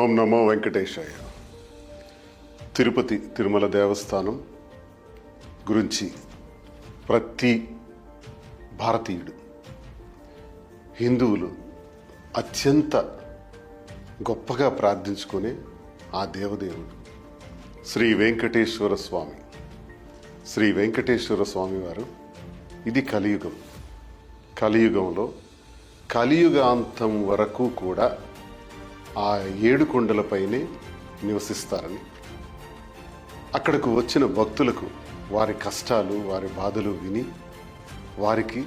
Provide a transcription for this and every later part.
ఓం నమో వెంకటేశాయ. తిరుపతి తిరుమల దేవస్థానం గురించి ప్రతి భారతీయుడు, హిందువులు అత్యంత గొప్పగా ప్రార్థించుకునే ఆ దేవదేవుడు శ్రీ వెంకటేశ్వర స్వామి. శ్రీ వెంకటేశ్వర స్వామి వారు ఇది కలియుగం. కలియుగంలో కలియుగాంతం వరకు కూడా ఆ 7 కొండలపైనే నివసిస్తారని, అక్కడకు వచ్చిన భక్తులకు వారి కష్టాలు వారి బాధలు విని వారికి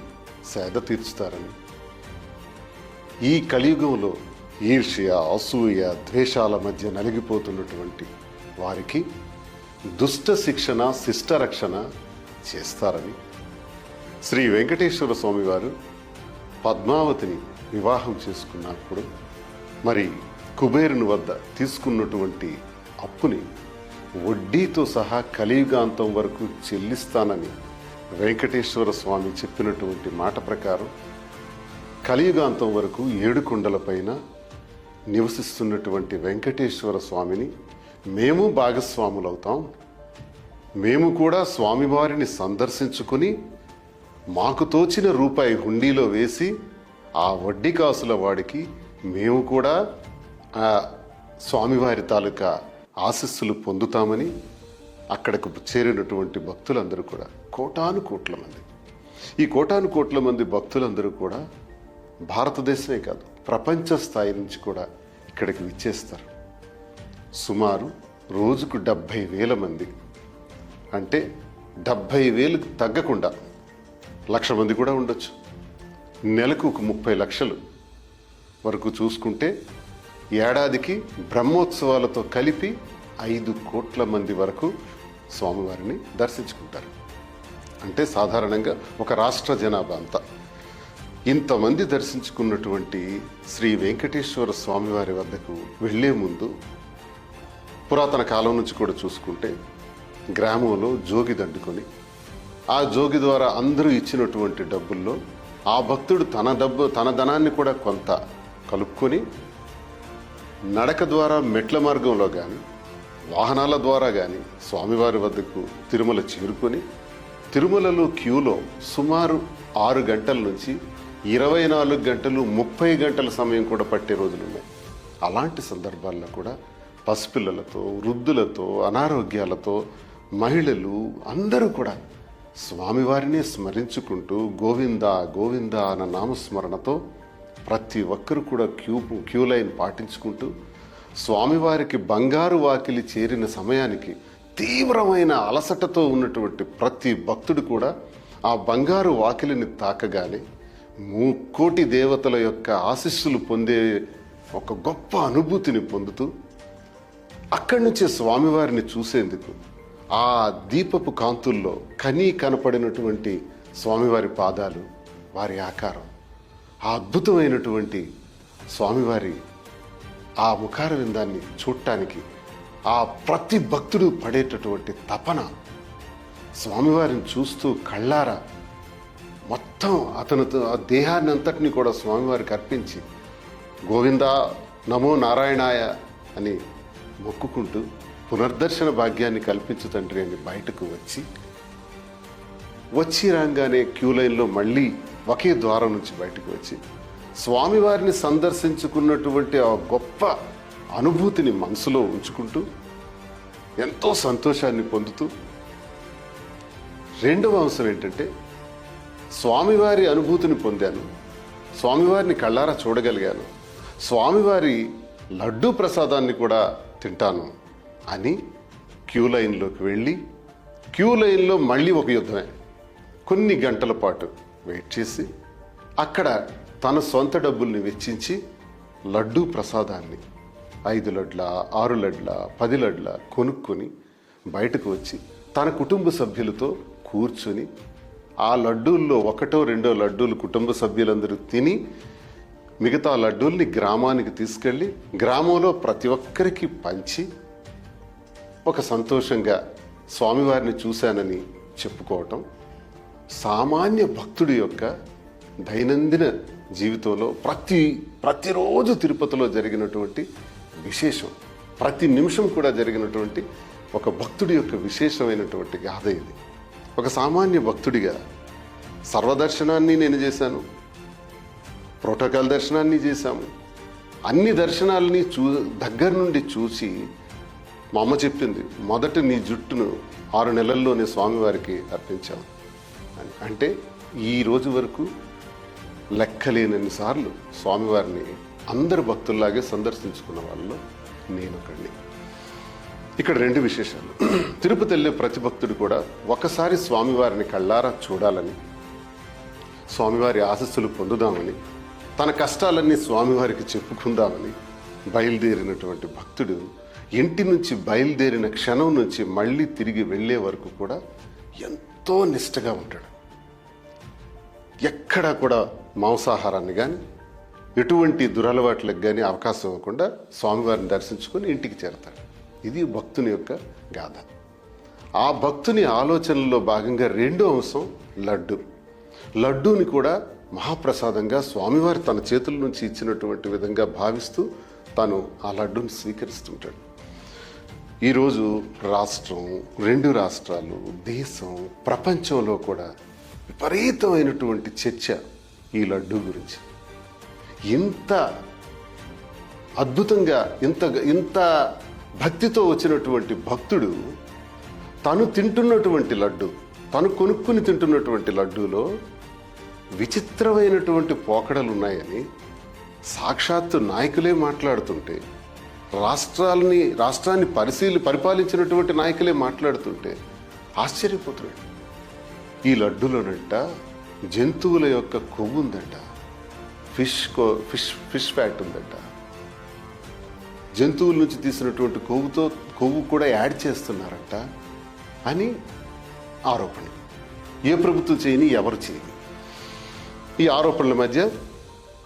సేద తీర్చుతారని, ఈ కలియుగంలో ఈర్ష్య, అసూయ, ద్వేషాల మధ్య నలిగిపోతున్నటువంటి వారికి దుష్ట శిక్షణ, శిష్ట రక్షణ చేస్తారని, శ్రీ వెంకటేశ్వర స్వామి వారు పద్మావతిని వివాహం చేసుకున్నప్పుడు మరి కుబేరుని వద్ద తీసుకున్నటువంటి అప్పుని వడ్డీతో సహా కలియుగాంతం వరకు చెల్లిస్తానని వెంకటేశ్వర స్వామి చెప్పినటువంటి మాట ప్రకారం కలియుగాంతం వరకు 7 కొండలపైన నివసిస్తున్నటువంటి వెంకటేశ్వర స్వామిని మేము భాగస్వాములవుతాం. మేము కూడా స్వామివారిని సందర్శించుకుని మాకు తోచిన రూపాయి హుండీలో వేసి ఆ వడ్డీ కాసుల వాడికి మేము కూడా ఆ స్వామివారి తాలూకా ఆశీస్సులు పొందుతామని అక్కడకు చేరినటువంటి భక్తులందరూ కూడా కోటాను కోట్ల మంది, ఈ కోటాను కోట్ల మంది భక్తులందరూ కూడా భారతదేశమే కాదు ప్రపంచ స్థాయి నుంచి కూడా ఇక్కడికి విచ్చేస్తారు. సుమారు రోజుకు 70,000 మంది, అంటే 70,000 తగ్గకుండా 1,00,000 మంది కూడా ఉండొచ్చు. నెలకు ఒక 30 లక్షలు వరకు చూసుకుంటే ఏడాదికి బ్రహ్మోత్సవాలతో కలిపి 5 కోట్ల మంది వరకు స్వామివారిని దర్శించుకుంటారు. అంటే సాధారణంగా ఒక రాష్ట్ర జనాభా అంతా. ఇంతమంది దర్శించుకున్నటువంటి శ్రీ వెంకటేశ్వర స్వామివారి వద్దకు వెళ్లే ముందు పురాతన కాలం నుంచి కూడా చూసుకుంటే గ్రామంలో జోగి దండుకొని ఆ జోగి ద్వారా అందరూ ఇచ్చినటువంటి డబ్బుల్లో ఆ భక్తుడు తన ధనాన్ని కూడా కొంత కలుపుకొని నడక ద్వారా మెట్ల మార్గంలో కానీ వాహనాల ద్వారా కానీ స్వామివారి వద్దకు తిరుమల చేరుకొని తిరుమలలో క్యూలో సుమారు 6 గంటల నుంచి 24 గంటలు 30 గంటల సమయం కూడా పట్టే రోజులున్నాయి. అలాంటి సందర్భాల్లో కూడా పసిపిల్లలతో, వృద్ధులతో, అనారోగ్యాలతో మహిళలు అందరూ కూడా స్వామివారిని స్మరించుకుంటూ గోవిందా గోవిందా అన్న నామస్మరణతో ప్రతి ఒక్కరు కూడా క్యూ లైన్ పాటించుకుంటూ స్వామివారికి బంగారు వాకిలి చేరిన సమయానికి తీవ్రమైన అలసటతో ఉన్నటువంటి ప్రతి భక్తుడు కూడా ఆ బంగారు వాకిలిని తాకగానే 3 కోటి దేవతల యొక్క ఆశీస్సులు పొందే ఒక గొప్ప అనుభూతిని పొందుతూ అక్కడి నుంచే స్వామివారిని చూసేందుకు ఆ దీపపు కాంతుల్లో కనపడినటువంటి స్వామివారి పాదాలు, వారి ఆకారం, ఆ అద్భుతమైనటువంటి స్వామివారి ఆ ముఖార విందాన్ని చూడటానికి ఆ ప్రతి భక్తుడు పడేటటువంటి తపన, స్వామివారిని చూస్తూ కళ్ళారా మొత్తం అతనితో ఆ దేహాన్ని అంతటినీ కూడా స్వామివారికి అర్పించి గోవిందా నమో నారాయణాయ అని మొక్కుకుంటూ పునర్దర్శన భాగ్యాన్ని కల్పించు తండ్రి అని బయటకు వచ్చి రాగానే క్యూ లైన్లో మళ్ళీ ఒకే ద్వారం నుంచి బయటకు వచ్చి స్వామివారిని సందర్శించుకున్నటువంటి ఆ గొప్ప అనుభూతిని మనసులో ఉంచుకుంటూ ఎంతో సంతోషాన్ని పొందుతూ, రెండవ అంశం ఏంటంటే స్వామివారి అనుభూతిని పొందాను, స్వామివారిని కళ్ళారా చూడగలిగాను, స్వామివారి లడ్డూ ప్రసాదాన్ని కూడా తింటాను అని క్యూ లైన్లోకి వెళ్ళి క్యూ లైన్లో మళ్ళీ ఒక యుద్ధమే. కొన్ని గంటల పాటు వెయిట్ చేసి అక్కడ తన సొంత డబ్బుల్ని వెచ్చించి లడ్డూ ప్రసాదాన్ని 5 లడ్ల, 6 లడ్ల, 10 లడ్ల కొనుక్కొని బయటకు వచ్చి తన కుటుంబ సభ్యులతో కూర్చొని ఆ లడ్డూల్లో 1, 2 లడ్డూలు కుటుంబ సభ్యులందరూ తిని మిగతా లడ్డూల్ని గ్రామానికి తీసుకెళ్ళి గ్రామంలో ప్రతి ఒక్కరికి పంచి ఒక సంతోషంగా స్వామివారిని చూశానని చెప్పుకోవటం సామాన్య భక్తుడి యొక్క దైనందిన జీవితంలో ప్రతిరోజు తిరుపతిలో జరిగినటువంటి విశేషం. ప్రతి నిమిషం కూడా జరిగినటువంటి ఒక భక్తుడి యొక్క విశేషమైనటువంటి గాథ ఇది. ఒక సామాన్య భక్తుడిగా సర్వదర్శనాన్ని నేను చేశాను, ప్రోటోకాల్ దర్శనాన్ని చేశాము. అన్ని దర్శనాలని దగ్గర నుండి చూసి మా అమ్మ చెప్పింది, మొదట నీ జుట్టును 6 నెలల్లోనే స్వామివారికి అర్పించాము అని. అంటే ఈ రోజు వరకు లెక్కలేనన్ని సార్లు స్వామివారిని అందరు భక్తుల్లాగే సందర్శించుకున్న వాళ్ళలో నేను ఒకడిని. ఇక్కడ 2 విశేషాలు. తిరుపతి వెళ్ళే ప్రతి భక్తుడు కూడా ఒకసారి స్వామివారిని కళ్ళారా చూడాలని, స్వామివారి ఆశీస్సులు పొందుదామని, తన కష్టాలన్నీ స్వామివారికి చెప్పుకుందామని బయలుదేరినటువంటి భక్తుడు ఇంటి నుంచి బయలుదేరిన క్షణం నుంచి మళ్ళీ తిరిగి వెళ్ళే వరకు కూడా ఎంతో నిష్టగా ఉంటాడు. ఎక్కడా కూడా మాంసాహారాన్ని కానీ ఎటువంటి దురలవాట్లకు కానీ అవకాశం ఇవ్వకుండా స్వామివారిని దర్శించుకొని ఇంటికి చేరతాడు. ఇది భక్తుని యొక్క గాథ. ఆ భక్తుని ఆలోచనలో భాగంగా 2వ అంశం లడ్డు. లడ్డూని కూడా మహాప్రసాదంగా స్వామివారి తన చేతుల నుంచి ఇచ్చినటువంటి విధంగా భావిస్తూ తాను ఆ లడ్డూని స్వీకరిస్తుంటాడు. ఈరోజు రాష్ట్రం, 2 రాష్ట్రాలు, దేశం, ప్రపంచంలో కూడా విపరీతమైనటువంటి చర్చ ఈ లడ్డూ గురించి. ఇంత అద్భుతంగా ఇంత భక్తితో వచ్చినటువంటి భక్తుడు తను తింటున్నటువంటి లడ్డు, తను కొనుక్కుని తింటున్నటువంటి లడ్డూలో విచిత్రమైనటువంటి పోకడలు ఉన్నాయని సాక్షాత్తు నాయకులే మాట్లాడుతుంటే, రాష్ట్రాన్ని పరిపాలించినటువంటి నాయకులే మాట్లాడుతుంటే ఆశ్చర్యపోతున్నాడు. ఈ లడ్డూలోనంట జంతువుల యొక్క కొవ్వు ఉందంట, ఫిష్ ఫ్యాట్ ఉందంట. జంతువుల నుంచి తీసినటువంటి కొవ్వు కూడా యాడ్ చేస్తున్నారంట అని ఆరోపణ. ఏ ప్రభుత్వం చేయని, ఎవరు చేయని. ఈ ఆరోపణల మధ్య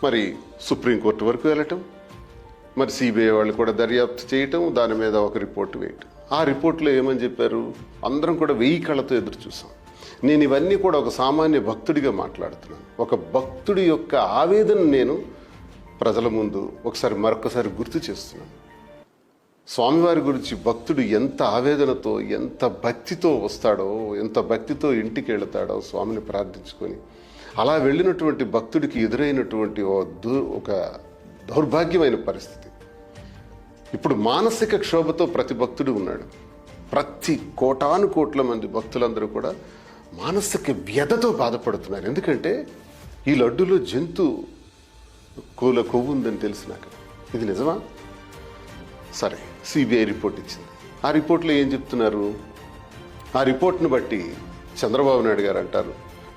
మరి సుప్రీంకోర్టు వరకు వెళ్ళటం, మరి సిబిఐ వాళ్ళు కూడా దర్యాప్తు చేయటం, దాని మీద ఒక రిపోర్ట్ వేయటం. ఆ రిపోర్ట్లో ఏమని చెప్పారు, అందరం కూడా 1000 కళ్ళతో ఎదురు చూసాం. నేను ఇవన్నీ కూడా ఒక సామాన్య భక్తుడిగా మాట్లాడుతున్నాను. ఒక భక్తుడి యొక్క ఆవేదన నేను ప్రజల ముందు మరొకసారి గుర్తు చేస్తున్నాను. స్వామివారి గురించి భక్తుడు ఎంత ఆవేదనతో, ఎంత భక్తితో వస్తాడో, ఎంత భక్తితో ఇంటికి వెళతాడో స్వామిని ప్రార్థించుకొని. అలా వెళ్ళినటువంటి భక్తుడికి ఎదురైనటువంటి ఒక దౌర్భాగ్యమైన పరిస్థితి. ఇప్పుడు మానసిక క్షోభతో ప్రతి భక్తుడు ఉన్నాడు. ప్రతి కోట్ల మంది భక్తులందరూ కూడా మానసిక వ్యధతో బాధపడుతున్నారు. ఎందుకంటే ఈ లడ్డులో కొవ్వు ఉందని తెలిసినాక ఇది నిజమా? సరే, సిబిఐ రిపోర్ట్ ఇచ్చింది. ఆ రిపోర్ట్లో ఏం చెప్తున్నారు? ఆ రిపోర్ట్ను బట్టి చంద్రబాబు నాయుడు గారు అంటారు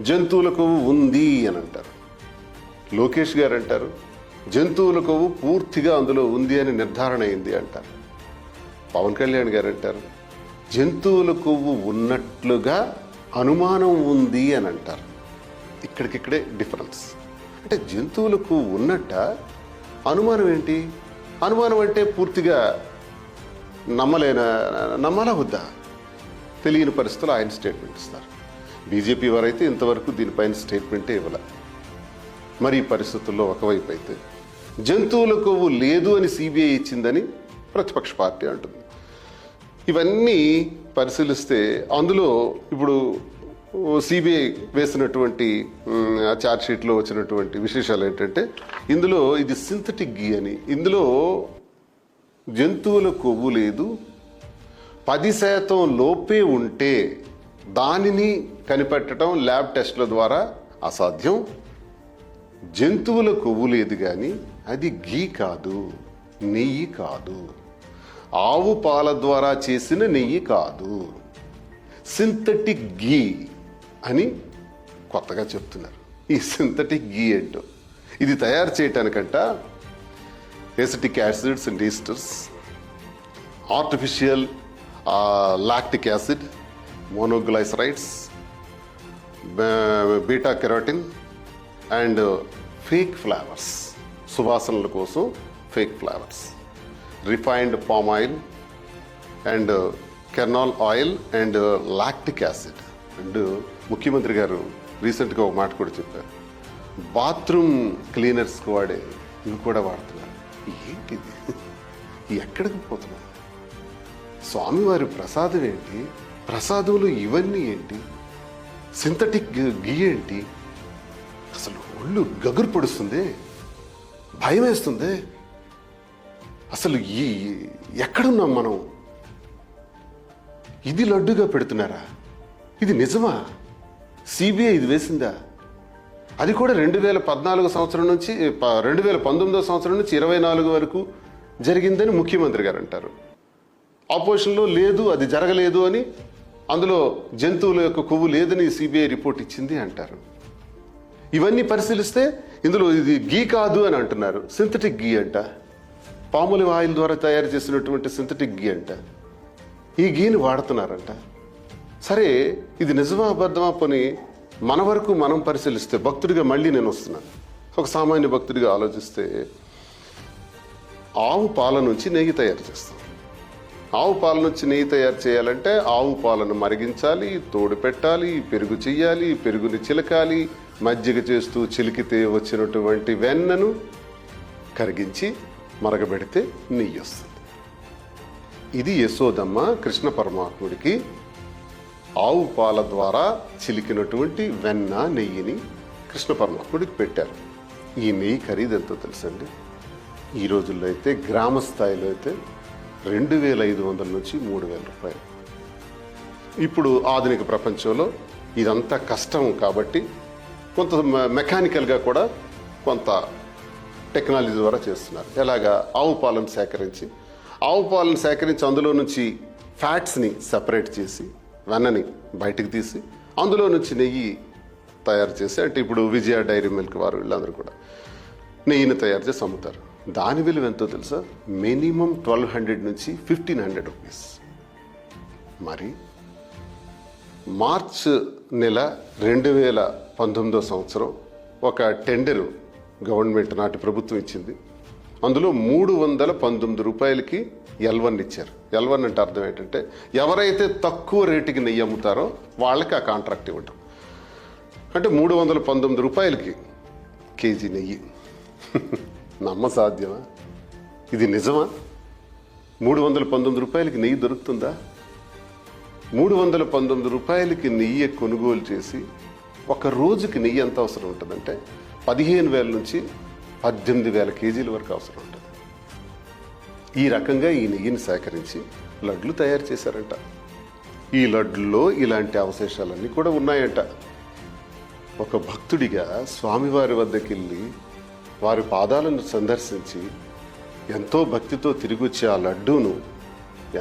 జంతువుల కొవ్వు ఉంది అని అంటారు. లోకేష్ గారు అంటారు జంతువుల కొవ్వు పూర్తిగా అందులో ఉంది అని నిర్ధారణ అయింది అంటారు. పవన్ కళ్యాణ్ గారు అంటారు జంతువుల కొవ్వు ఉన్నట్లుగా అనుమానం ఉంది అని అంటారు. ఇక్కడికిక్కడే డిఫరెన్స్. అంటే జంతువుల కొవ్వు ఉన్నట్ట, అనుమానం ఏంటి? అనుమానం అంటే పూర్తిగా నమ్మాలా వద్దా తెలియని పరిస్థితుల్లో ఆయన స్టేట్మెంట్ ఇస్తారు. బీజేపీ వారైతే ఇంతవరకు దీనిపైన స్టేట్మెంటే ఇవ్వాల. మరి ఈ పరిస్థితుల్లో ఒకవైపు అయితే జంతువుల కొవ్వు లేదు అని సిబిఐ ఇచ్చిందని ప్రతిపక్ష పార్టీ అంటుంది. ఇవన్నీ పరిశీలిస్తే అందులో ఇప్పుడు సిబిఐ వేసినటువంటి ఛార్జ్షీట్లో వచ్చినటువంటి విశేషాలు ఏంటంటే, ఇందులో ఇది సింథటిక్ గీ అని, ఇందులో జంతువుల కొవ్వు లేదు, 10% లోపే ఉంటే దానిని కనిపెట్టడం ల్యాబ్ టెస్ట్ల ద్వారా అసాధ్యం. జంతువుల కొవ్వు లేదు కానీ అది గీ కాదు, నెయ్యి కాదు, ఆవు పాల ద్వారా చేసిన నెయ్యి కాదు, సింథటిక్ గీ అని కొత్తగా చెప్తున్నారు. ఈ సింథటిక్ గీ ఏంటో, ఇది తయారు చేయటానికంట acetic acids and esters, artificial lactic acid, monoglycerides, beta carotene and fake flavours, సువాసనల కోసం fake flavours, refined palm oil and kernel oil and lactic acid. And ముఖ్యమంత్రి గారు రీసెంట్గా ఒక మాట కూడా చెప్పారు, బాత్రూమ్ క్లీనర్స్కి వాడే ఇవి కూడా వాడుతున్నారు. ఏంటిది? ఎక్కడికి పోతున్నాం? స్వామివారి ప్రసాదం ఏంటి? ప్రసాదంలో ఇవన్నీ ఏంటి? సింథటిక్ గీ ఏంటి? అసలు ఒళ్ళు గగురు పడుస్తుంది, భయం వేస్తుంది. అసలు ఎక్కడున్నాం మనం? ఇది లడ్డుగా పెడుతున్నారా? ఇది నిజమా? సిబిఐ ఇది వేసిందా? అది కూడా 2014 సంవత్సరం నుంచి 2019 సంవత్సరం నుంచి 24 వరకు జరిగిందని ముఖ్యమంత్రి గారు అంటారు. ఆపోజిషన్లో లేదు, అది జరగలేదు అని, అందులో జంతువుల యొక్క కొవ్వు లేదని సిబిఐ రిపోర్ట్ ఇచ్చింది అంటారు. ఇవన్నీ పరిశీలిస్తే ఇందులో ఇది గీ కాదు అని అంటున్నారు. సింథటిక్ గీ అంట, పాముల ఆయిల్ ద్వారా తయారు చేసినటువంటి సింథటిక్ గీ అంట. ఈ గీని వాడుతున్నారంట. సరే, ఇది నిజమా అబద్ధమా పోని మన వరకు మనం పరిశీలిస్తే, భక్తుడిగా మళ్ళీ నేను వస్తున్నాను, ఒక సామాన్య భక్తుడిగా ఆలోచిస్తే, ఆవు పాల నుంచి నెయ్యి తయారు చేస్తాం. ఆవు పాల నుంచి నెయ్యి తయారు చేయాలంటే ఆవు పాలను మరిగించాలి, తోడు పెట్టాలి, పెరుగు చెయ్యాలి, పెరుగుని చిలకాలి, మజ్జిగ చేస్తూ చిలికితే వచ్చినటువంటి వెన్నను కరిగించి మరగబెడితే నెయ్యి వస్తుంది. ఇది యశోదమ్మ కృష్ణ పరమాత్ముడికి ఆవు పాల ద్వారా చిలికినటువంటి వెన్న నెయ్యిని కృష్ణ పరమాత్ముడికి పెట్టారు. ఈ నెయ్యి ఖరీదు ఎంతో తెలుసండి? ఈ రోజుల్లో అయితే గ్రామ స్థాయిలో అయితే 2500 నుంచి 3000 రూపాయలు. ఇప్పుడు ఆధునిక ప్రపంచంలో ఇదంతా కష్టం కాబట్టి కొంత మెకానికల్గా కూడా కొంత టెక్నాలజీ ద్వారా చేస్తున్నారు. ఎలాగా? ఆవు పాలను సేకరించి అందులో నుంచి ఫ్యాట్స్ని సెపరేట్ చేసి, వెన్నని బయటకు తీసి, అందులో నుంచి నెయ్యి తయారు చేసి, అంటే ఇప్పుడు విజయ డైరీ మిల్క్ వారు వీళ్ళందరూ కూడా నెయ్యిని తయారు చేసి అమ్ముతారు. దాని విలువ ఎంతో తెలుసా? మినిమం 1200 నుంచి 1500 రూపీస్. మరి మార్చ్ నెల 2019 సంవత్సరం ఒక టెండరు గవర్నమెంట్ నాటి ప్రభుత్వం ఇచ్చింది. అందులో 319 రూపాయలకి L1 ఇచ్చారు. L1 అంటే అర్థం ఏంటంటే, ఎవరైతే తక్కువ రేటుకి నెయ్యి అమ్ముతారో వాళ్ళకి ఆ కాంట్రాక్ట్ ఇవ్వటం. అంటే 319 రూపాయలకి కేజీ నెయ్యి. నమ్మ సాధ్యమా? ఇది నిజమా? 319 రూపాయలకి నెయ్యి దొరుకుతుందా? 319 రూపాయలకి నెయ్యి కొనుగోలు చేసి ఒక రోజుకి నెయ్యి ఎంత అవసరం ఉంటుందంటే 15,000 నుంచి 18,000 కేజీల వరకు అవసరం ఉంటుంది. ఈ రకంగా ఈ నెయ్యిని సేకరించి లడ్లు తయారు చేశారంట. ఈ లడ్లలో ఇలాంటి అవశేషాలన్నీ కూడా ఉన్నాయంట. ఒక భక్తుడిగా స్వామివారి వద్దకు వెళ్ళి వారి పాదాలను సందర్శించి ఎంతో భక్తితో తిరిగి వచ్చి ఆ లడ్డూను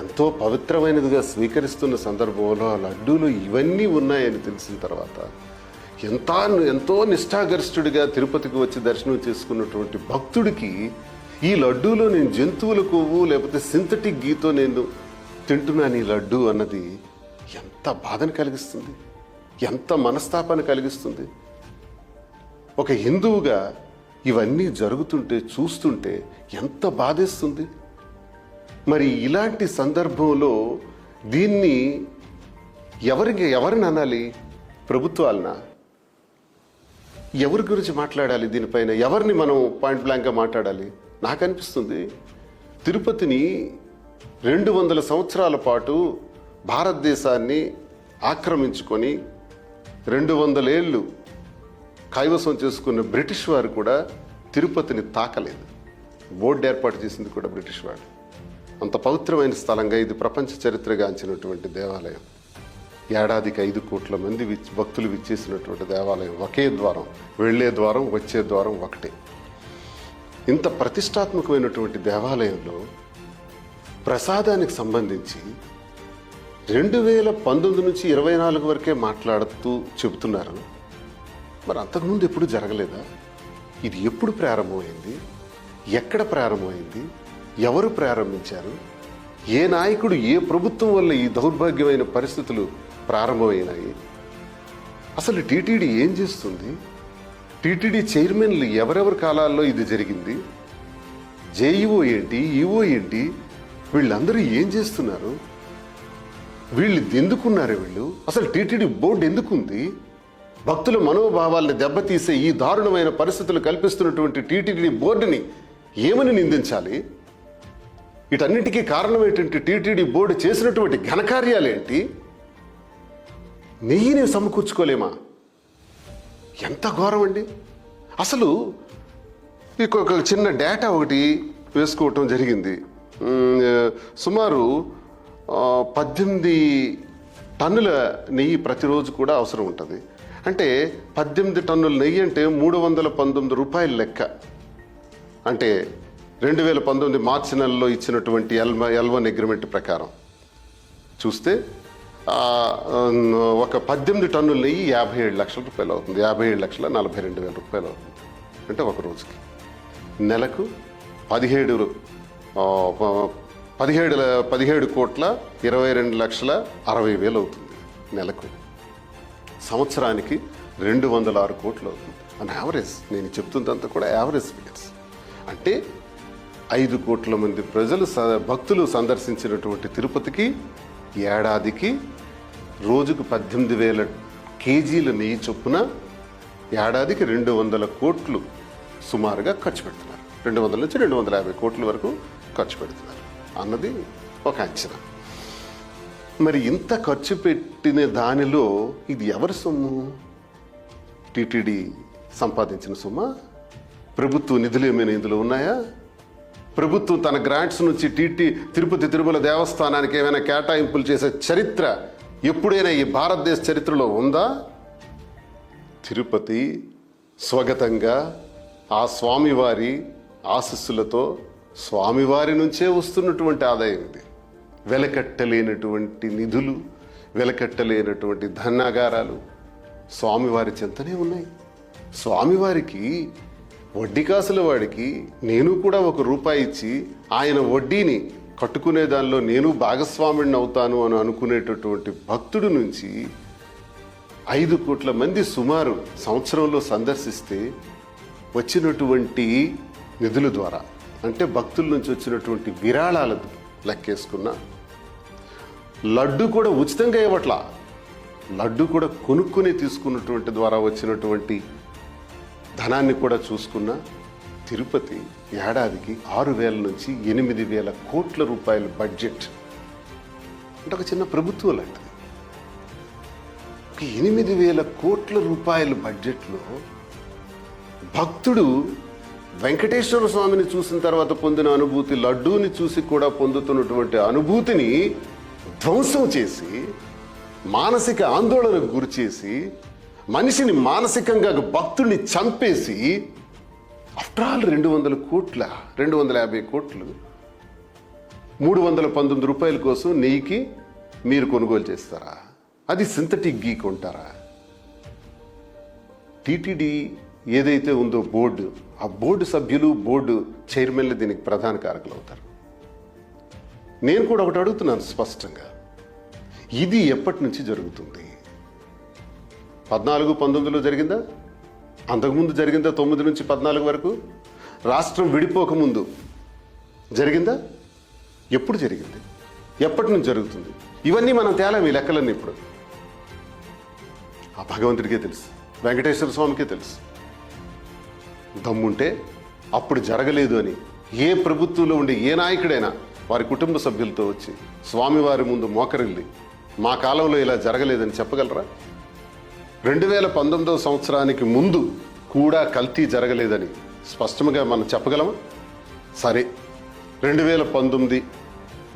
ఎంతో పవిత్రమైనదిగా స్వీకరిస్తున్న సందర్భంలో ఆ లడ్డూలు ఇవన్నీ ఉన్నాయని తెలిసిన తర్వాత ఎంతో నిష్ఠాగరిష్ఠుడిగా తిరుపతికి వచ్చి దర్శనం చేసుకున్నటువంటి భక్తుడికి ఈ లడ్డూలో నేను జంతువుల కొవ్వు లేకపోతే సింథటిక్ గీతో నేను తింటున్నాను ఈ లడ్డు అన్నది ఎంత బాధను కలిగిస్తుంది, ఎంత మనస్తాపాన్ని కలిగిస్తుంది. ఒక హిందువుగా ఇవన్నీ జరుగుతుంటే చూస్తుంటే ఎంత బాధేస్తుంది. మరి ఇలాంటి సందర్భంలో దీన్ని ఎవరిని అనాలి? ప్రభుత్వాలనా? ఎవరి గురించి మాట్లాడాలి? దీనిపైన ఎవరిని మనం పాయింట్ బ్లాంక్గా మాట్లాడాలి? నాకు అనిపిస్తుంది, తిరుపతిని 200 సంవత్సరాల పాటు భారతదేశాన్ని ఆక్రమించుకొని 200 ఏళ్ళు కైవసం చేసుకున్న బ్రిటిష్ వారు కూడా తిరుపతిని తాకలేదు. బోర్డు ఏర్పాటు చేసింది కూడా బ్రిటిష్ వారు. అంత పవిత్రమైన స్థలంగా ఇది ప్రపంచ చరిత్రగాంచినటువంటి దేవాలయం. ఏడాదికి 5 కోట్ల మంది భక్తులు విచ్చేసినటువంటి దేవాలయం. ఒకే ద్వారం, వెళ్ళే ద్వారం, వచ్చే ద్వారం ఒకటే. ఇంత ప్రతిష్టాత్మకమైనటువంటి దేవాలయంలో ప్రసాదానికి సంబంధించి 2019 నుంచి 24 వరకే మాట్లాడుతూ చెబుతున్నారు. మరి అంతకుముందు ఎప్పుడు జరగలేదా? ఇది ఎప్పుడు ప్రారంభమైంది? ఎక్కడ ప్రారంభమైంది? ఎవరు ప్రారంభించారు? ఏ నాయకుడు, ఏ ప్రభుత్వం వల్ల ఈ దౌర్భాగ్యమైన పరిస్థితులు ప్రారంభమైనాయి? అసలు టీటీడీ ఏం చేస్తుంది? టీటీడీ చైర్మన్లు ఎవరెవరి కాలాల్లో ఇది జరిగింది? జేఈఓ ఏంటి, ఈఓ ఏంటి, వీళ్ళందరూ ఏం చేస్తున్నారు? వీళ్ళు ఎందుకున్నారు? వీళ్ళు అసలు టీటీడీ బోర్డు ఎందుకుంది? భక్తుల మనోభావాల్ని దెబ్బతీసే ఈ దారుణమైన పరిస్థితులు కల్పిస్తున్నటువంటి టీటీడీ బోర్డుని ఏమని నిందించాలి? వీటన్నిటికీ కారణం ఏంటంటే టీటీడీ బోర్డు చేసినటువంటి ఘనకార్యాలేంటి? నెయ్యిని సమకూర్చుకోలేమా? ఎంత ఘోరం అండి. అసలు మీకు ఒక చిన్న డేటా ఒకటి వేసుకోవటం జరిగింది. సుమారు 18 టన్నుల నెయ్యి ప్రతిరోజు కూడా అవసరం ఉంటుంది. అంటే 18 టన్నుల నెయ్యి అంటే 319 రూపాయల లెక్క. అంటే 2019 మార్చి నెలలో ఇచ్చినటువంటి L1 అగ్రిమెంట్ ప్రకారం చూస్తే ఒక 18 టన్నుల నెయ్యి 57 లక్షల రూపాయలు అవుతుంది. 57,42,000 రూపాయలు అవుతుంది. అంటే ఒక రోజుకి. నెలకు 17,22,60,000 అవుతుంది నెలకు. సంవత్సరానికి 206 కోట్లు అవుతుంది. అన్ యావరేజ్ నేను చెప్తుందంతా కూడా యావరేజ్ ఫిగర్స్. అంటే 5 కోట్ల మంది ప్రజలు భక్తులు సందర్శించినటువంటి తిరుపతికి ఏడాదికి రోజుకు 18,000 కేజీల నెయ్యి చొప్పున ఏడాదికి 200 కోట్లు సుమారుగా ఖర్చు పెడుతున్నారు. 200 నుంచి 250 కోట్ల వరకు ఖర్చు పెడుతున్నారు అన్నది ఒక అంచనా. మరి ఇంత ఖర్చు పెట్టిన దానిలో ఇది ఎవరి సొమ్ము? టీటీడీ సంపాదించిన సొమ్మా? ప్రభుత్వ నిధులు ఏమైనా ఇందులో ఉన్నాయా? ప్రభుత్వం తన గ్రాంట్స్ నుంచి తిరుపతి తిరుమల దేవస్థానానికి ఏమైనా కేటాయింపులు చేసే చరిత్ర ఎప్పుడైనా ఈ భారతదేశ చరిత్రలో ఉందా? తిరుపతి స్వగతంగా ఆ స్వామివారి ఆశీస్సులతో స్వామివారి నుంచే వస్తున్నటువంటి ఆదాయం ఇది. వెలకట్టలేనటువంటి నిధులు, వెలకట్టలేనటువంటి ధనాగారాలు స్వామివారి చెంతనే ఉన్నాయి. స్వామివారికి వడ్డీ కాసుల వాడికి నేను కూడా ₹1 ఇచ్చి ఆయన వడ్డీని కట్టుకునే దానిలో నేను భాగస్వామిని అవుతాను అని అనుకునేటటువంటి భక్తుడి నుంచి 5 కోట్ల మంది సుమారు సంవత్సరంలో సందర్శిస్తే వచ్చినటువంటి నిధుల ద్వారా, అంటే భక్తుల నుంచి వచ్చినటువంటి విరాళాల లెక్కేసుకున్న లడ్డు కూడా ఉచితంగా ఇవ్వట్లా, లడ్డు కూడా కొనుక్కుని తీసుకున్నటువంటి ద్వారా వచ్చినటువంటి ధనాన్ని కూడా చూసుకున్న తిరుపతి ఏడాదికి 6,000 నుంచి 8,000 కోట్ల రూపాయల బడ్జెట్. అంటే ఒక చిన్న ప్రభుత్వం లాంటిది. 8,000 కోట్ల రూపాయల బడ్జెట్లో భక్తుడు వెంకటేశ్వర స్వామిని చూసిన తర్వాత పొందిన అనుభూతి, లడ్డూని చూసి కూడా పొందుతున్నటువంటి అనుభూతిని ధ్వంసం చేసి, మానసిక ఆందోళనకు గురి చేసి, మనిషిని మానసికంగా భక్తుడిని చంపేసి, ఆఫ్టర్ ఆల్ 200 కోట్ల 250 కోట్లు 319 రూపాయల కోసం నెయ్యికి మీరు కొనుగోలు చేస్తారా? అది సింథటిక్ గీ కొంటారా? టీటీడీ ఏదైతే ఉందో బోర్డు, ఆ బోర్డు సభ్యులు, బోర్డు చైర్మన్లు దీనికి ప్రధాన కారకులు అవుతారు. నేను కూడా ఒకటి అడుగుతున్నాను స్పష్టంగా, ఇది ఎప్పటి నుంచి జరుగుతుంది? 14-19లో జరిగిందా? అంతకుముందు జరిగిందా? 9 నుంచి 14 వరకు రాష్ట్రం విడిపోకముందు జరిగిందా? ఎప్పుడు జరిగింది? ఎప్పటి నుంచి జరుగుతుంది? ఇవన్నీ మనం తేలాం. ఈ లెక్కలన్నీ ఇప్పుడు ఆ భగవంతుడికే తెలుసు, వెంకటేశ్వర స్వామికే తెలుసు. దమ్ముంటే అప్పుడు జరగలేదు అని ఏ ప్రభుత్వంలో ఉండే ఏ నాయకుడైనా వారి కుటుంబ సభ్యులతో వచ్చి స్వామివారి ముందు మోకరిల్లి మా కాలంలో ఇలా జరగలేదని చెప్పగలరా? 2019 సంవత్సరానికి ముందు కూడా కల్తీ జరగలేదని స్పష్టంగా మనం చెప్పగలమా? సరే, 2019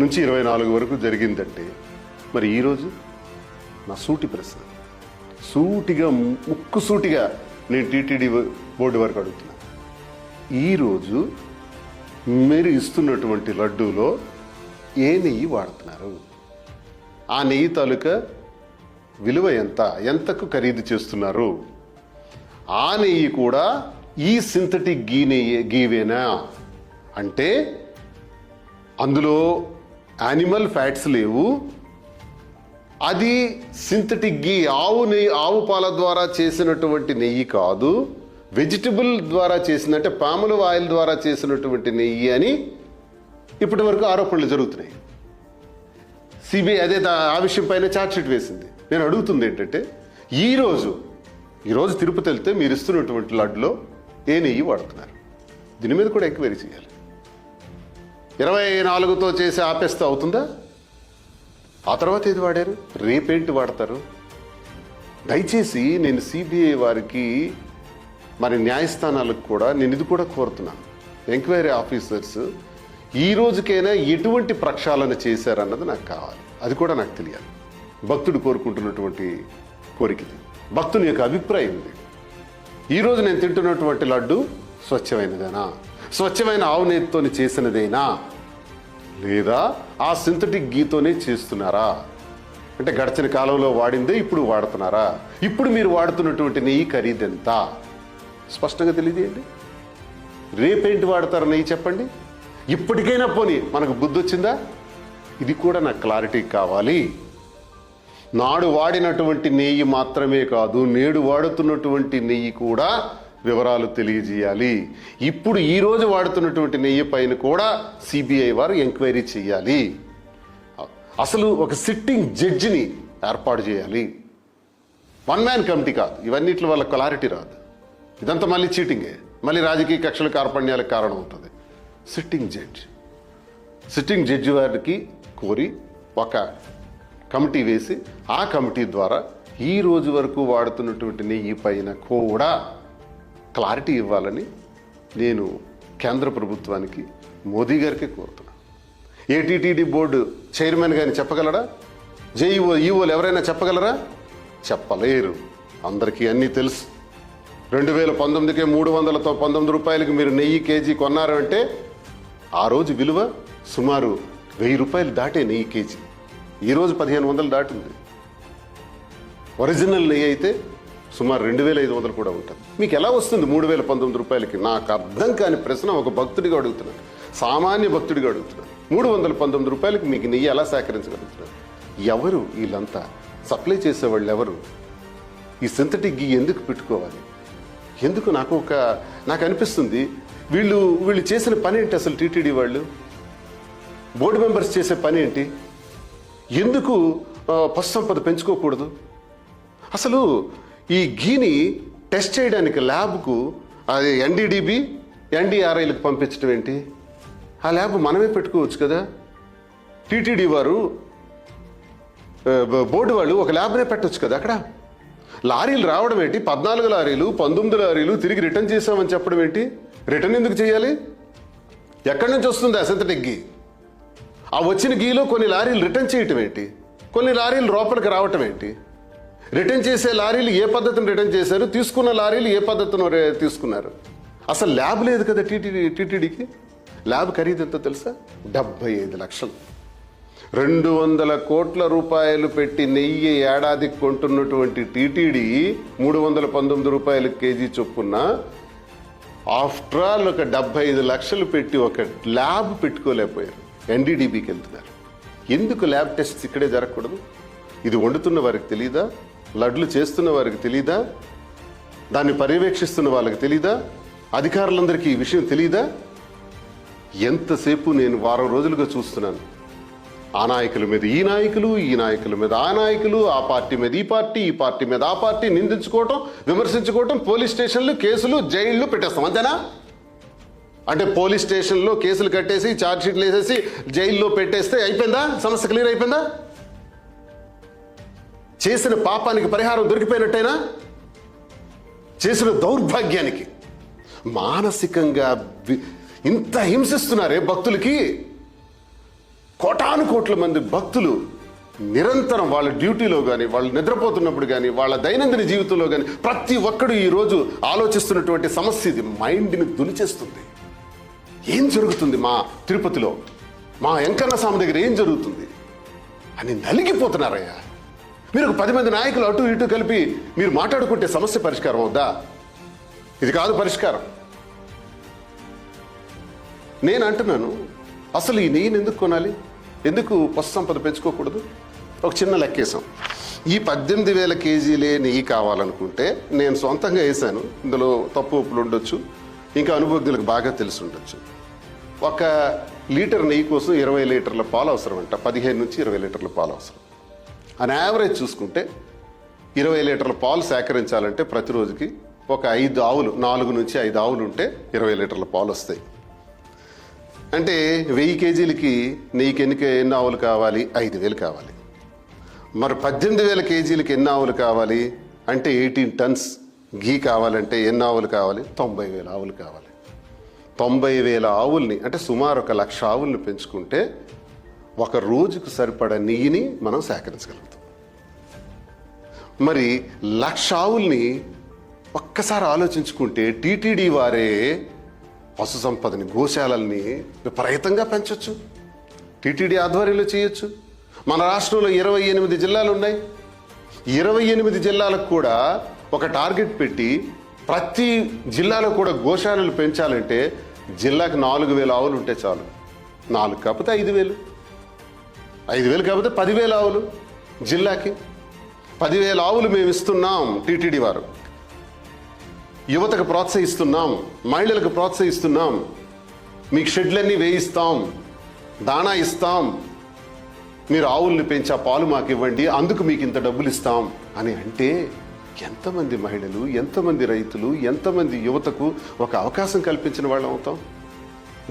నుంచి 24 వరకు జరిగిందంటే మరి ఈరోజు నా సూటి ప్రశ్న, ముక్కుసూటిగా నేను టీటీడీ బోర్డు వరకు అడుగుతున్నా. ఈరోజు మీరు ఇస్తున్నటువంటి లడ్డూలో ఏ నెయ్యి వాడుతున్నారు? ఆ నెయ్యి తాలూకా విలువ ఎంతకు ఖరీదు చేస్తున్నారు? ఆ నెయ్యి కూడా ఈ సింథటిక్ గీవేనా? అంటే అందులో యానిమల్ ఫ్యాట్స్ లేవు, అది సింథటిక్ గీ, ఆవు పాల ద్వారా చేసినటువంటి నెయ్యి కాదు, వెజిటబుల్ ద్వారా చేసింది, అంటే పాముల ఆయిల్ ద్వారా చేసినటువంటి నెయ్యి అని ఇప్పటి వరకు ఆరోపణలు జరుగుతున్నాయి. సిబిఐ అదే ఆ విషయం పైన ఛార్జ్షీట్ వేసింది. నేను అడుగుతుంది ఏంటంటే, ఈరోజు తిరుపతి వెళ్తే మీరు ఇస్తున్నటువంటి లడ్డులో ఏ నెయ్యి వాడుతున్నారు? దీని మీద కూడా ఎంక్వైరీ చేయాలి. 24తో చేసి ఆపేస్తే అవుతుందా? ఆ తర్వాత ఏది వాడారు? రేపేంటి వాడతారు? దయచేసి నేను సిబిఐ వారికి మరి న్యాయస్థానాలకు కూడా నేను ఇది కూడా కోరుతున్నాను. ఎంక్వైరీ ఆఫీసర్స్ ఈ రోజుకైనా ఎటువంటి ప్రక్షాళన చేశారన్నది నాకు కావాలి. అది కూడా నాకు తెలియాలి. భక్తుడు కోరుకుంటున్నటువంటి కోరికది, భక్తుని యొక్క అభిప్రాయం ఇది. ఈరోజు నేను తింటున్నటువంటి లడ్డు స్వచ్ఛమైనదేనా, స్వచ్ఛమైన ఆవు నెయ్యితో చేసినదేనా, లేదా ఆ సింథటిక్ గీతోనే చేస్తున్నారా? అంటే గడిచిన కాలంలో వాడిందే ఇప్పుడు వాడుతున్నారా? ఇప్పుడు మీరు వాడుతున్నటువంటి నెయ్యి ఖరీదెంత? స్పష్టంగా తెలియజేయండి. రేపేంటి వాడతారు నెయ్యి చెప్పండి. ఇప్పటికైనా పోనీ మనకు బుద్ధి వచ్చిందా? ఇది కూడా నాకు క్లారిటీ కావాలి. నాడు వాడినటువంటి నెయ్యి మాత్రమే కాదు, నేడు వాడుతున్నటువంటి నెయ్యి కూడా వివరాలు తెలియజేయాలి. ఇప్పుడు ఈ రోజు వాడుతున్నటువంటి నెయ్యి పైన కూడా సిబిఐ వారు ఎంక్వైరీ చేయాలి. అసలు ఒక సిట్టింగ్ జడ్జిని ఏర్పాటు చేయాలి. వన్ మ్యాన్ కమిటీ కాదు. ఇవన్నిటి వల్ల క్లారిటీ రాదు. ఇదంతా మళ్ళీ చీటింగే, మళ్ళీ రాజకీయ కక్షల కార్పణ్యాలకు కారణం అవుతుంది. సిట్టింగ్ జడ్జి వారికి కోరి ఒక కమిటీ వేసి ఆ కమిటీ ద్వారా ఈ రోజు వరకు వాడుతున్నటువంటి నెయ్యి పైన కూడా క్లారిటీ ఇవ్వాలని నేను కేంద్ర ప్రభుత్వానికి, మోదీ గారికి కోరుతున్నాను. ఏటీటీడీ బోర్డు చైర్మన్ గారిని చెప్పగలరా? జేఈఓ, ఈఓలు ఎవరైనా చెప్పగలరా? చెప్పలేరు. అందరికీ అన్నీ తెలుసు. 2019కే 319 రూపాయలకి మీరు నెయ్యి కేజీ కొన్నారు అంటే ఆ రోజు విలువ సుమారు 1000 రూపాయలు దాటే నెయ్యి కేజీ. ఈరోజు 1500 దాటింది. ఒరిజినల్ నెయ్యి అయితే సుమారు 2500 కూడా ఉంటుంది. మీకు ఎలా వస్తుంది 3019 రూపాయలకి? నాకు అర్థం కాని ప్రశ్న ఒక భక్తుడిగా అడుగుతున్నాను, సామాన్య భక్తుడిగా అడుగుతున్నాను. 319 రూపాయలకి మీకు నెయ్యి ఎలా సేకరించగలుగుతున్నారు? ఎవరు వీళ్ళంతా? సప్లై చేసేవాళ్ళు ఎవరు? ఈ సింథటిక్ గీ ఎందుకు పెట్టుకోవాలి? ఎందుకు? నాకు అనిపిస్తుంది వీళ్ళు చేసిన పని ఏంటి అసలు? టీటీడీ వాళ్ళు, బోర్డు మెంబర్స్ చేసే పని ఏంటి? ఎందుకు పశు సంపద పెంచుకోకూడదు? అసలు ఈ ఘీని టెస్ట్ చేయడానికి ల్యాబ్కు అది ఎన్డీడీబీ, ఎన్డీఆర్ఐలకు పంపించడం ఏంటి? ఆ ల్యాబ్ మనమే పెట్టుకోవచ్చు కదా. టీటీడీ వారు, బోర్డు వాళ్ళు ఒక ల్యాబ్నే పెట్టవచ్చు కదా. అక్కడ లారీలు రావడం ఏంటి? 14 లారీలు, 19 లారీలు తిరిగి రిటర్న్ చేసామని చెప్పడం ఏంటి? రిటర్న్ ఎందుకు చేయాలి? ఎక్కడి నుంచి వస్తుంది ఆ సింథటిక్ గీ? ఆ వచ్చిన గీలో కొన్ని లారీలు రిటర్న్ చేయటం ఏంటి? కొన్ని లారీలు లోపలికి రావటం ఏంటి? రిటర్న్ చేసే లారీలు ఏ పద్ధతిని రిటర్న్ చేశారు? తీసుకున్న లారీలు ఏ పద్ధతిని తీసుకున్నారు? అసలు ల్యాబ్ లేదు కదా టీటీడీకి. ల్యాబ్ ఖరీదు ఎంత తెలుసా? 75 లక్షలు. 200 కోట్ల రూపాయలు పెట్టి నెయ్యి ఏడాదికి కొంటున్నటువంటి టీటీడీ 319 రూపాయలు కేజీ చొప్పున ఆఫ్టర్ ఆల్ ఒక 75 లక్షలు పెట్టి ఒక ల్యాబ్ పెట్టుకోలేకపోయారు. ఎన్డీడీబీకి వెళ్తున్నారు. ఎందుకు ల్యాబ్ టెస్ట్స్ ఇక్కడే జరగకూడదు? ఇది వండుతున్న వారికి తెలీదా? లడ్లు చేస్తున్న వారికి తెలీదా? దాన్ని పర్యవేక్షిస్తున్న వాళ్ళకి తెలీదా? అధికారులందరికీ ఈ విషయం తెలీదా? ఎంతసేపు నేను వారం రోజులుగా చూస్తున్నాను. ఆ నాయకుల మీద ఈ నాయకులు, ఈ నాయకుల మీద ఆ నాయకులు, ఆ పార్టీ మీద ఈ పార్టీ, ఈ పార్టీ మీద ఆ పార్టీ, నిందించుకోవటం, విమర్శించుకోవటం, పోలీస్ స్టేషన్లు, కేసులు, జైళ్ళు పెట్టేస్తాం. అంతేనా? అంటే పోలీస్ స్టేషన్లో కేసులు కట్టేసి, ఛార్జ్షీట్లు వేసేసి జైల్లో పెట్టేస్తే అయిపోయిందా? సమస్య క్లియర్ అయిపోయిందా? చేసిన పాపానికి పరిహారం దొరికిపోయినట్టేనా? చేసిన దౌర్భాగ్యానికి మానసికంగా ఇంత హింసిస్తున్నారే భక్తులకి. కోటాను కోట్ల మంది భక్తులు నిరంతరం వాళ్ళ డ్యూటీలో కానీ, వాళ్ళు నిద్రపోతున్నప్పుడు కానీ, వాళ్ళ దైనందిన జీవితంలో కానీ ప్రతి ఒక్కడు ఈరోజు ఆలోచిస్తున్నటువంటి సమస్య ఇది. మైండ్ని దులిచేస్తుంది. ఏం జరుగుతుంది మా తిరుపతిలో, మా వెంకన్న స్వామి దగ్గర ఏం జరుగుతుంది అని నలిగిపోతున్నారయ్యా. మీరు ఒక 10 మంది నాయకులు అటు ఇటు కలిపి మీరు మాట్లాడుకుంటే సమస్య పరిష్కారం అవుద్దా? ఇది కాదు పరిష్కారం. నేను అంటున్నాను, అసలు ఈ నెయ్యిని ఎందుకు కొనాలి? ఎందుకు పశు సంపద పెంచుకోకూడదు? ఒక చిన్న లెక్కేసాం. ఈ 18,000 కేజీలే నెయ్యి కావాలనుకుంటే నేను సొంతంగా వేసాను. ఇందులో తప్పు ఒప్పులు ఉండొచ్చు, ఇంకా అనుభవజ్ఞులకు బాగా తెలిసి ఉండొచ్చు. 1 లీటర్ నెయ్యి కోసం 20 లీటర్ల పాలు అవసరం అంట. 15 నుంచి 20 లీటర్ల పాలు అవసరం. అని యావరేజ్ చూసుకుంటే 20 లీటర్ల పాలు సేకరించాలంటే ప్రతిరోజుకి ఒక 5 ఆవులు, 4 నుంచి 5 ఆవులు ఉంటే 20 లీటర్ల పాలు వస్తాయి. అంటే 1000 కేజీలకి నీకు ఎన్ని ఆవులు కావాలి? 5000 కావాలి. మరి 18,000 కేజీలకి ఎన్ని ఆవులు కావాలి అంటే 18 టన్స్ గీ కావాలంటే ఎన్ని ఆవులు కావాలి? 90,000 ఆవులు కావాలి. 90,000 ఆవుల్ని అంటే సుమారు 1,00,000 ఆవుల్ని పెంచుకుంటే ఒక రోజుకు సరిపడా నెయ్యిని మనం సేకరించగలుగుతాం. మరి 1,00,000 ఆవుల్ని ఒక్కసారి ఆలోచించుకుంటే టీటీడీ వారే పశు సంపదని, గోశాలల్ని విపరీతంగా పెంచవచ్చు. టీటీడీ ఆధ్వర్యంలో చేయొచ్చు. మన రాష్ట్రంలో 28 జిల్లాలు ఉన్నాయి. 28 జిల్లాలకు కూడా ఒక టార్గెట్ పెట్టి ప్రతి జిల్లాలో కూడా గోశాలలు పెంచాలంటే జిల్లాకు 4,000 ఆవులు ఉంటే చాలు. 4 కాకపోతే 5,000, 5,000 కాకపోతే 10,000 ఆవులు. జిల్లాకి 10,000 ఆవులు మేము ఇస్తున్నాం. టీటీడీ వారు యువతకు ప్రోత్సహిస్తున్నాం, మహిళలకు ప్రోత్సహిస్తున్నాం, మీకు షెడ్లన్నీ వేయిస్తాం, దాణా ఇస్తాం, మీరు ఆవుల్ని పెంచా పాలు మాకు ఇవ్వండి, అందుకు మీకు ఇంత డబ్బులు ఇస్తాం అని అంటే ఎంతమంది మహిళలు, ఎంతమంది రైతులు, ఎంతమంది యువతకు ఒక అవకాశం కల్పించిన వాళ్ళం అవుతాం.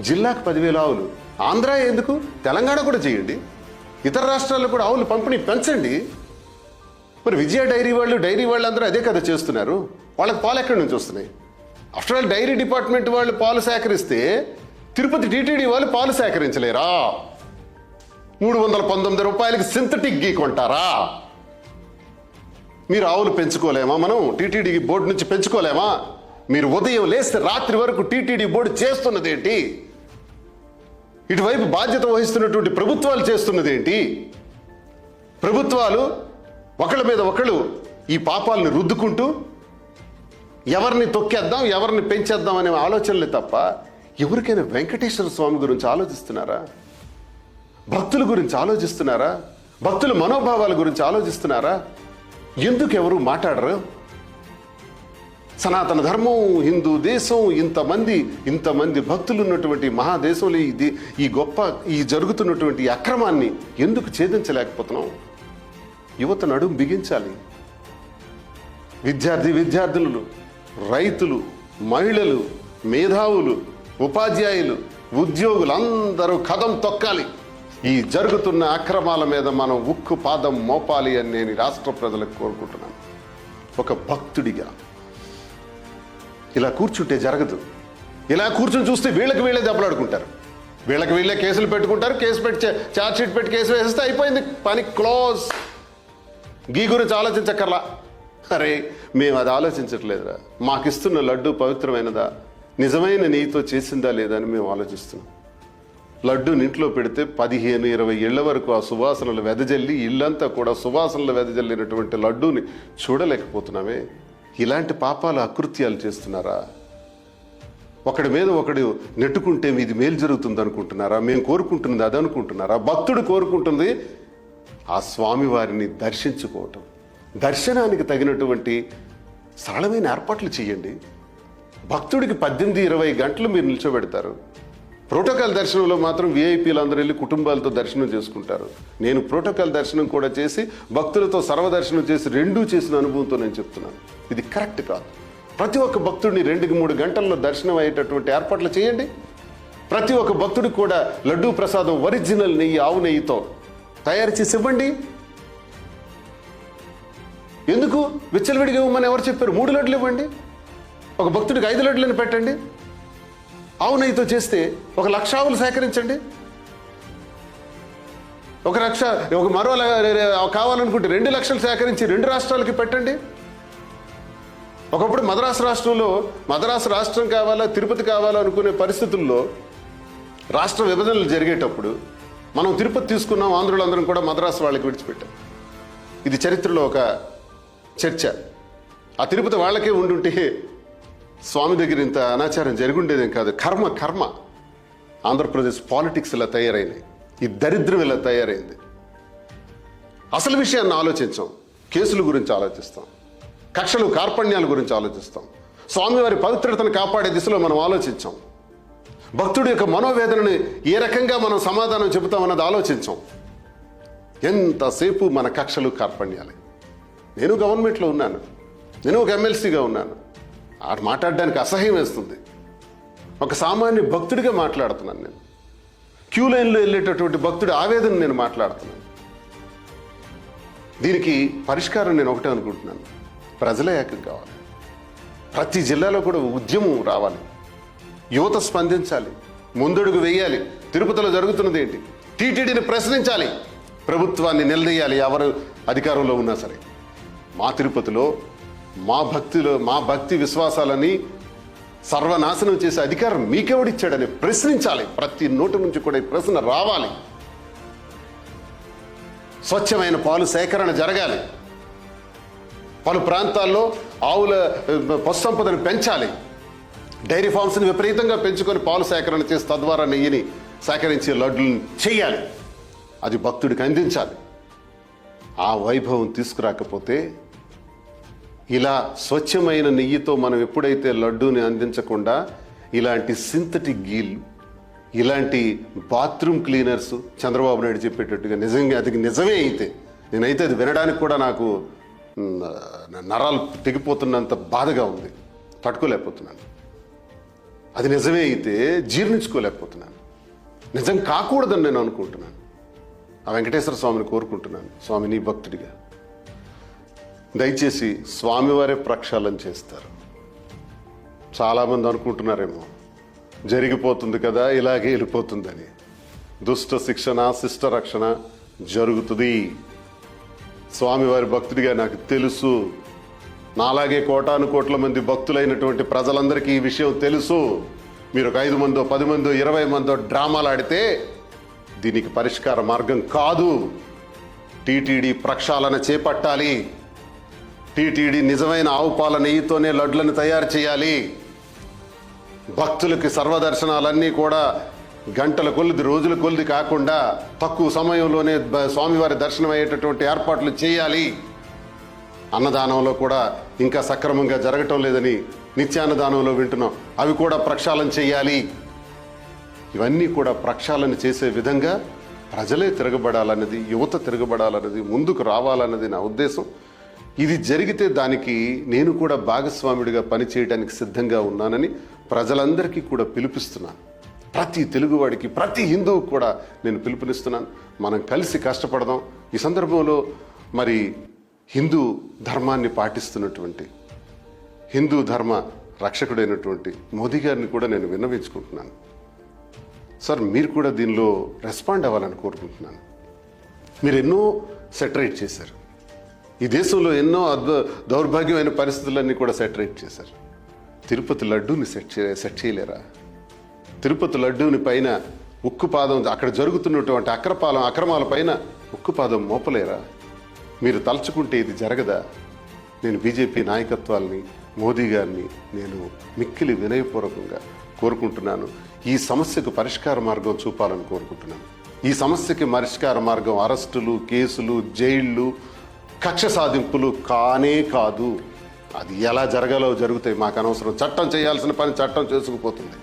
జిల్లాకు 10,000 ఆవులు. ఆంధ్ర ఎందుకు, తెలంగాణ కూడా చేయండి. ఇతర రాష్ట్రాల్లో కూడా ఆవులు పంపిణీ పెంచండి. మరి విజయ డైరీ వాళ్ళు అందరూ అదే కదా చేస్తున్నారు. వాళ్ళకి పాలు ఎక్కడి నుంచి వస్తున్నాయి? ఆఫ్టర్ ఆల్ డైరీ డిపార్ట్మెంట్ వాళ్ళు పాలు సేకరిస్తే తిరుపతి టీటీడీ వాళ్ళు పాలు సేకరించలేరా? 319 రూపాయలకి సింథటిక్ గీ కొంటారా? మీరు ఆవులు పెంచుకోలేమా? మనం టీటీడీ బోర్డు నుంచి పెంచుకోలేమా? మీరు ఉదయం లేస్తే రాత్రి వరకు టీటీడీ బోర్డు చేస్తున్నదేంటి? ఇటువైపు బాధ్యత వహిస్తున్నటువంటి ప్రభుత్వాలు చేస్తున్నదేంటి? ప్రభుత్వాలు ఒకళ్ళ మీద ఒకళ్ళు ఈ పాపాలను రుద్దుకుంటూ ఎవరిని తొక్కేద్దాం, ఎవరిని పెంచేద్దాం అనే ఆలోచనలే తప్ప ఎవరికైనా వెంకటేశ్వర స్వామి గురించి ఆలోచిస్తున్నారా? భక్తుల గురించి ఆలోచిస్తున్నారా? భక్తుల మనోభావాల గురించి ఆలోచిస్తున్నారా? ఎందుకు ఎవరు మాట్లాడరు? సనాతన ధర్మం, హిందూ దేశం, ఇంతమంది భక్తులు ఉన్నటువంటి మహాదేశంలో ఈ గొప్ప జరుగుతున్నటువంటి అక్రమాన్ని ఎందుకు ఛేదించలేకపోతున్నాం? యువత నడుము బిగించాలి. విద్యార్థులు, రైతులు, మహిళలు, మేధావులు, ఉపాధ్యాయులు, ఉద్యోగులు అందరూ కదం తొక్కాలి. ఈ జరుగుతున్న అక్రమాల మీద మనం ఉక్కు పాదం మోపాలి అని నేను రాష్ట్ర ప్రజలకు కోరుకుంటున్నాను. ఒక భక్తుడిగా ఇలా కూర్చుంటే జరగదు. ఇలా కూర్చుని చూస్తే వీళ్ళకి వీళ్ళే దెబ్బలాడుకుంటారు, వీళ్ళకి వీళ్ళే కేసులు పెట్టుకుంటారు. కేసు పెట్టి ఛార్జ్ షీట్ పెట్టి కేసు వేస్తే అయిపోయింది, పని క్లోజ్. గీ గురించి ఆలోచించక్కర్లా. అరే మేము అది ఆలోచించట్లేదురా, మాకిస్తున్న లడ్డు పవిత్రమైనదా, నిజమైన నెయ్యితో చేసిందా లేదా అని మేము ఆలోచిస్తున్నాం. లడ్డూని ఇంట్లో పెడితే 15-20 ఏళ్ల వరకు ఆ సువాసనలు వెదజల్లి ఇల్లంతా కూడా సువాసనలు వెదజల్లినటువంటి లడ్డూని చూడలేకపోతున్నామే. ఇలాంటి పాపాలు, అకృత్యాలు చేస్తున్నారా? ఒకడి మీద ఒకడు నెట్టుకుంటే మీది మేలు జరుగుతుంది అనుకుంటున్నారా? మేము కోరుకుంటున్నది అది అనుకుంటున్నారా? భక్తుడు కోరుకుంటుంది ఆ స్వామివారిని దర్శించుకోవటం. దర్శనానికి తగినటువంటి సరళమైన ఏర్పాట్లు చేయండి. భక్తుడికి 18-20 గంటలు మీరు నిల్చోబెడతారు. ప్రోటోకాల్ దర్శనంలో మాత్రం విఐపీలు అందరూ వెళ్ళి కుటుంబాలతో దర్శనం చేసుకుంటారు. నేను ప్రోటోకాల్ దర్శనం కూడా చేసి భక్తులతో సర్వదర్శనం చేసి రెండూ చేసిన అనుభవంతో నేను చెప్తున్నాను. ఇది కరెక్ట్ కాదు. ప్రతి ఒక్క భక్తుడిని 2-3 గంటల్లో దర్శనం అయ్యేటటువంటి ఏర్పాట్లు చేయండి. ప్రతి ఒక్క భక్తుడికి కూడా లడ్డూ ప్రసాదం ఒరిజినల్ నెయ్యి, ఆవు నెయ్యితో తయారు చేసి ఇవ్వండి. ఎందుకు విచ్చలవిడిగా ఇవ్వమని ఎవరు చెప్పారు? 3 లడ్లు ఇవ్వండి. ఒక భక్తుడికి 5 లడ్లను పెట్టండి. ఆవు నెయ్యితో చేస్తే 1,00,000 ఆవులు సేకరించండి. మరో కావాలనుకుంటే 2 లక్షలు సేకరించి 2 రాష్ట్రాలకి పెట్టండి. ఒకప్పుడు మద్రాసు రాష్ట్రం కావాలా, తిరుపతి కావాలా అనుకునే పరిస్థితుల్లో రాష్ట్ర విభజనలు జరిగేటప్పుడు మనం తిరుపతి తీసుకున్నాం, ఆంధ్రులందరం కూడా మద్రాసు వాళ్ళకి విడిచిపెట్టాం. ఇది చరిత్రలో ఒక చర్చ. ఆ తిరుపతి వాళ్ళకే ఉండుంటే స్వామి దగ్గర ఇంత అనాచారం జరుగుండేదేం కాదు. కర్మ ఆంధ్రప్రదేశ్ పాలిటిక్స్ ఇలా తయారైనాయి. ఈ దరిద్రం ఇలా తయారైంది. అసలు విషయాన్ని ఆలోచించాం, కేసుల గురించి ఆలోచిస్తాం, కక్షలు కార్పణ్యాల గురించి ఆలోచిస్తాం, స్వామివారి పవిత్రతను కాపాడే దిశలో మనం ఆలోచించాం, భక్తుడి యొక్క మనోవేదనని ఏ రకంగా మనం సమాధానం చెబుతామన్నది ఆలోచించాం. ఎంతసేపు మన కక్షలు కార్పణ్యాలే. నేను గవర్నమెంట్లో ఉన్నాను, నేను ఒక ఎమ్మెల్సీగా ఉన్నాను. మాట్లాడడానికి అసహ్యం వేస్తుంది. ఒక సామాన్య భక్తుడిగా మాట్లాడుతున్నాను నేను. క్యూ లైన్లో వెళ్ళేటటువంటి భక్తుడి ఆవేదన నేను మాట్లాడుతున్నాను. దీనికి పరిష్కారం నేను ఒకటే అనుకుంటున్నాను, ప్రజల ఏకం కావాలి. ప్రతి జిల్లాలో కూడా ఉద్యమం రావాలి, యువత స్పందించాలి, ముందడుగు వేయాలి. తిరుపతిలో జరుగుతున్నది ఏంటి? టీటీడీని ప్రశ్నించాలి, ప్రభుత్వాన్ని నిలదీయాలి, ఎవరు అధికారంలో ఉన్నా సరే. మా తిరుపతిలో మా భక్తి విశ్వాసాలని సర్వనాశనం చేసే అధికారం మీకెవడిచ్చాడని ప్రశ్నించాలి. ప్రతి నోటి నుంచి కూడా ఈ ప్రశ్న రావాలి. స్వచ్ఛమైన పాలు సేకరణ జరగాలి. పలు ప్రాంతాల్లో ఆవుల పశు సంపదను పెంచాలి. డైరీ ఫార్మ్స్ని విపరీతంగా పెంచుకొని పాలు సేకరణ చేసి తద్వారా నెయ్యిని సేకరించి లడ్డులను చేయాలి. అది భక్తుడికి అందించాలి. ఆ వైభవం తీసుకురాకపోతే ఇలా స్వచ్ఛమైన నెయ్యితో మనం ఎప్పుడైతే లడ్డూని అందించకుండా ఇలాంటి సింథటిక్ గీలు, ఇలాంటి బాత్రూమ్ క్లీనర్స్ చంద్రబాబు నాయుడు చెప్పేటట్టుగా నిజంగా అది నిజమే అయితే, నేనైతే అది వినడానికి కూడా నాకు నరాలు తెగిపోతున్నంత బాధగా ఉంది, తట్టుకోలేకపోతున్నాను. అది నిజమే అయితే జీర్ణించుకోలేకపోతున్నాను. నిజం కాకూడదని నేను అనుకుంటున్నాను. ఆ వెంకటేశ్వర స్వామిని కోరుకుంటున్నాను, స్వామి నీ భక్తుడిగా దయచేసి స్వామివారే ప్రక్షాళన చేస్తారు. చాలామంది అనుకుంటున్నారేమో జరిగిపోతుంది కదా, ఇలాగే వెళ్ళిపోతుందని. దుష్ట శిక్షణ శిష్ట రక్షణ జరుగుతుంది. స్వామివారి భక్తుడిగా నాకు తెలుసు. నాలాగే కోటాను కోట్ల మంది భక్తులైనటువంటి ప్రజలందరికీ ఈ విషయం తెలుసు. మీరు ఒక 5 మందో 10 మందో 20 మందో డ్రామాలు ఆడితే దీనికి పరిష్కార మార్గం కాదు. టీటీడీ ప్రక్షాళన చేపట్టాలి. టీటీడీ నిజమైన ఆవు పాల నెయ్యితోనే లడ్లను తయారు చేయాలి. భక్తులకి సర్వదర్శనాలన్నీ కూడా గంటల కొద్ది రోజుల కొద్ది కాకుండా తక్కువ సమయంలోనే స్వామివారి దర్శనం అయ్యేటటువంటి ఏర్పాట్లు చేయాలి. అన్నదానంలో కూడా ఇంకా సక్రమంగా జరగటం లేదని నిత్యాన్నదానంలో వింటున్నాం, అవి కూడా ప్రక్షాళన చేయాలి. ఇవన్నీ కూడా ప్రక్షాళన చేసే విధంగా ప్రజలే తిరగబడాలన్నది, యువత తిరగబడాలన్నది, ముందుకు రావాలన్నది నా ఉద్దేశం. ఇది జరిగితే దానికి నేను కూడా భాగస్వాముడిగా పనిచేయడానికి సిద్ధంగా ఉన్నానని ప్రజలందరికీ కూడా పిలుపుస్తున్నాను. ప్రతి తెలుగువాడికి, ప్రతి హిందువు కూడా నేను పిలుపునిస్తున్నాను. మనం కలిసి కష్టపడదాం. ఈ సందర్భంలో మరి హిందూ ధర్మాన్ని పాటిస్తున్నటువంటి, హిందూ ధర్మ రక్షకుడైనటువంటి మోదీ గారిని కూడా నేను విన్నవించుకుంటున్నాను. సార్, మీరు కూడా దీనిలో రెస్పాండ్ అవ్వాలని కోరుకుంటున్నాను. మీరు ఎన్నో సెటరేట్ చేశారు. ఈ దేశంలో ఎన్నో దౌర్భాగ్యమైన పరిస్థితులన్నీ కూడా సెటరేట్ చేశారు. తిరుపతి లడ్డూని సెట్ చేయలేరా? తిరుపతి లడ్డూని పైన ఉక్కుపాదం, అక్కడ జరుగుతున్నటువంటి అక్రమాల పైన ఉక్కుపాదం మోపలేరా? మీరు తలుచుకుంటే ఇది జరగదా? నేను బీజేపీ నాయకత్వాల్ని, మోదీ గారిని నేను మిక్కిలి వినయపూర్వకంగా కోరుకుంటున్నాను. ఈ సమస్యకు పరిష్కార మార్గం చూపాలని కోరుకుంటున్నాను. ఈ సమస్యకి పరిష్కార మార్గం అరెస్టులు, కేసులు, జైళ్ళు, కక్ష సాధింపులు కానే కాదు. అది ఎలా జరగాలో జరుగుతాయి, మాకు అనవసరం. చట్టం చేయాల్సిన పని చట్టం చేసుకుపోతుంది.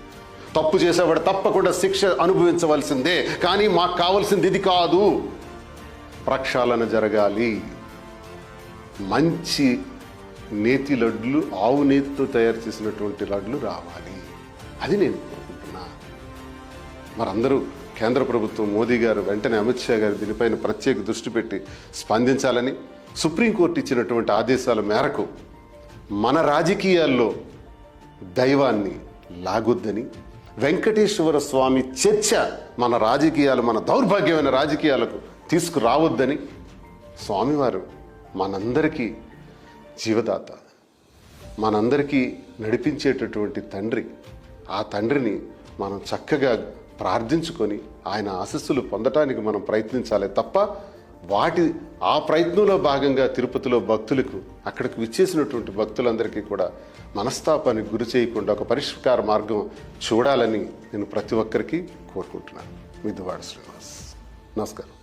తప్పు చేసేవాడు తప్పకుండా శిక్ష అనుభవించవలసిందే. కానీ మాకు కావాల్సింది ఇది కాదు. ప్రక్షాళన జరగాలి. మంచి నేతి లడ్లు, ఆవు నేతితో తయారు చేసినటువంటి లడ్లు రావాలి. అది నేను కోరుకుంటున్నా. మరందరూ కేంద్ర ప్రభుత్వం, మోదీ గారు, వెంటనే అమిత్ షా గారు దీనిపైన ప్రత్యేక దృష్టి పెట్టి స్పందించాలని, సుప్రీంకోర్టు ఇచ్చినటువంటి ఆదేశాల మేరకు మన రాజకీయాల్లో దైవాన్ని లాగొద్దని, వెంకటేశ్వర స్వామి చర్చ మన రాజకీయాలు, మన దౌర్భాగ్యమైన రాజకీయాలకు తీసుకురావద్దని, స్వామివారు మనందరికీ జీవదాత, మనందరికీ నడిపించేటటువంటి తండ్రి. ఆ తండ్రిని మనం చక్కగా ప్రార్థించుకొని ఆయన ఆశీస్సులు పొందటానికి మనం ప్రయత్నించాలి తప్ప ఆ ప్రయత్నంలో భాగంగా తిరుపతిలో భక్తులకు, అక్కడికి విచ్చేసినటువంటి భక్తులందరికీ కూడా మనస్తాపానికి గురి చేయకుండా ఒక పరిష్కార మార్గం చూడాలని నేను ప్రతి ఒక్కరికి కోరుకుంటున్నాను. మీ దువ్వాడ శ్రీనివాస్. నమస్కారం.